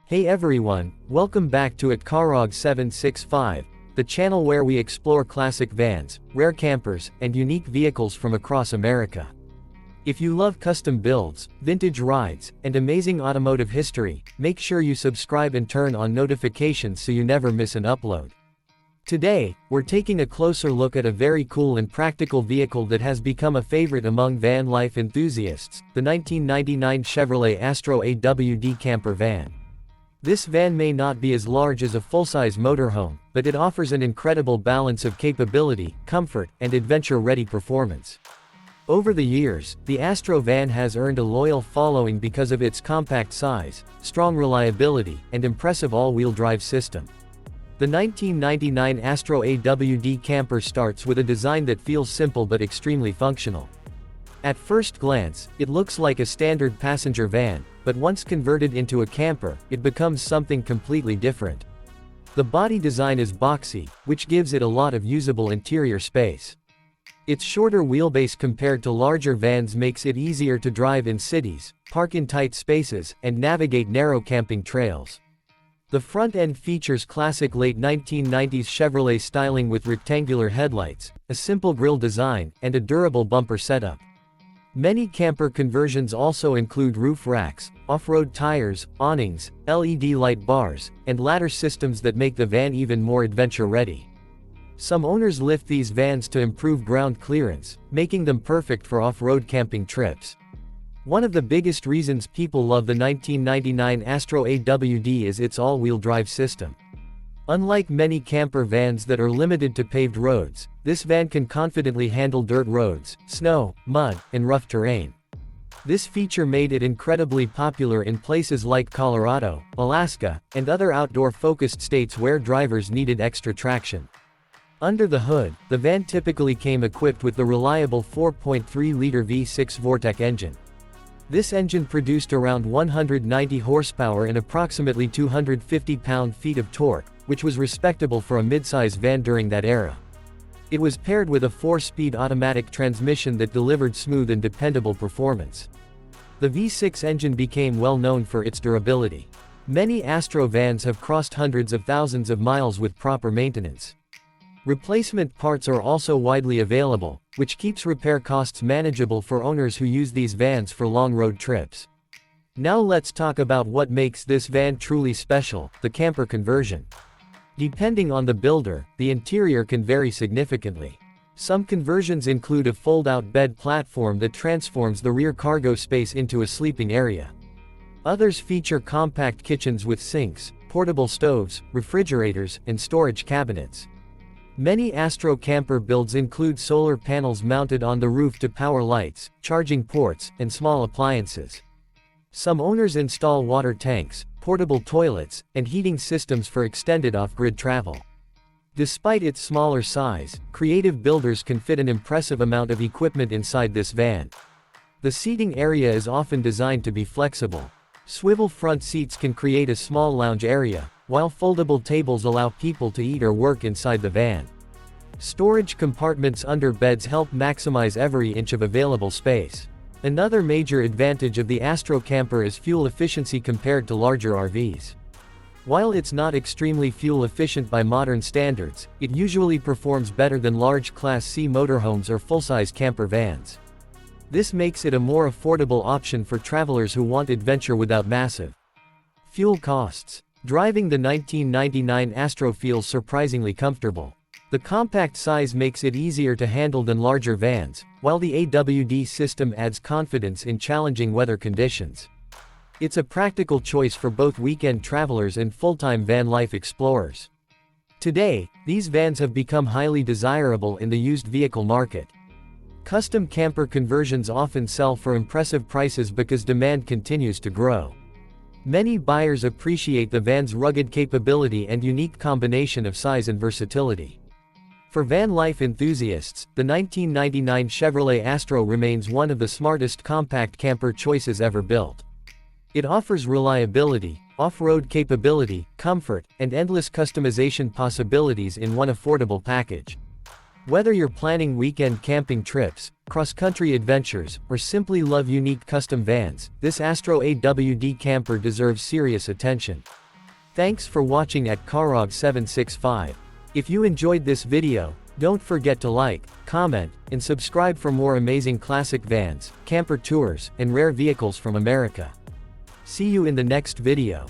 Hey everyone, welcome back to @Carog765, the channel where we explore classic vans, rare campers, and unique vehicles from across America. If you love custom builds, vintage rides, and amazing automotive history, make sure you subscribe and turn on notifications so you never miss an upload. Today, we're taking a closer look at a very cool and practical vehicle that has become a favorite among van life enthusiasts, the 1999 Chevrolet Astro AWD Camper van. This van may not be as large as a full-size motorhome, but it offers an incredible balance of capability, comfort, and adventure-ready performance. Over the years, the Astro van has earned a loyal following because of its compact size, strong reliability, and impressive all-wheel drive system. The 1999 Astro AWD Camper starts with a design that feels simple but extremely functional. At first glance, it looks like a standard passenger van, but once converted into a camper, it becomes something completely different. The body design is boxy, which gives it a lot of usable interior space. Its shorter wheelbase compared to larger vans makes it easier to drive in cities, park in tight spaces, and navigate narrow camping trails. The front end features classic late 1990s Chevrolet styling with rectangular headlights, a simple grille design, and a durable bumper setup. Many camper conversions also include roof racks, off-road tires, awnings, LED light bars, and ladder systems that make the van even more adventure-ready. Some owners lift these vans to improve ground clearance, making them perfect for off-road camping trips. One of the biggest reasons people love the 1999 Astro AWD is its all-wheel drive system. Unlike many camper vans that are limited to paved roads, this van can confidently handle dirt roads, snow, mud, and rough terrain. This feature made it incredibly popular in places like Colorado, Alaska, and other outdoor-focused states where drivers needed extra traction. Under the hood, the van typically came equipped with the reliable 4.3-liter V6 Vortec engine. This engine produced around 190 horsepower and approximately 250 pound-feet of torque, which was respectable for a mid-size van during that era. It was paired with a 4-speed automatic transmission that delivered smooth and dependable performance. The V6 engine became well known for its durability. Many Astro vans have crossed hundreds of thousands of miles with proper maintenance. Replacement parts are also widely available, which keeps repair costs manageable for owners who use these vans for long road trips. Now let's talk about what makes this van truly special, the camper conversion. Depending on the builder, the interior can vary significantly. Some conversions include a fold-out bed platform that transforms the rear cargo space into a sleeping area. Others feature compact kitchens with sinks, portable stoves, refrigerators, and storage cabinets. Many Astro camper builds include solar panels mounted on the roof to power lights, charging ports, and small appliances. Some owners install water tanks, portable toilets, and heating systems for extended off-grid travel. Despite its smaller size, creative builders can fit an impressive amount of equipment inside this van. The seating area is often designed to be flexible. Swivel front seats can create a small lounge area, while foldable tables allow people to eat or work inside the van. Storage compartments under beds help maximize every inch of available space. Another major advantage of the Astro camper is fuel efficiency compared to larger RVs. While it's not extremely fuel efficient by modern standards, it usually performs better than large Class C motorhomes or full-size camper vans. This makes it a more affordable option for travelers who want adventure without massive fuel costs. Driving the 1999 Astro feels surprisingly comfortable. The compact size makes it easier to handle than larger vans, while the AWD system adds confidence in challenging weather conditions. It's a practical choice for both weekend travelers and full-time van life explorers. Today, these vans have become highly desirable in the used vehicle market. Custom camper conversions often sell for impressive prices because demand continues to grow. Many buyers appreciate the van's rugged capability and unique combination of size and versatility. For van life enthusiasts, the 1999 Chevrolet Astro remains one of the smartest compact camper choices ever built. It offers reliability, off-road capability, comfort, and endless customization possibilities in one affordable package. Whether you're planning weekend camping trips, cross-country adventures, or simply love unique custom vans, this Astro AWD camper deserves serious attention. Thanks for watching at Carog765. If you enjoyed this video, don't forget to like, comment, and subscribe for more amazing classic vans, camper tours, and rare vehicles from America. See you in the next video.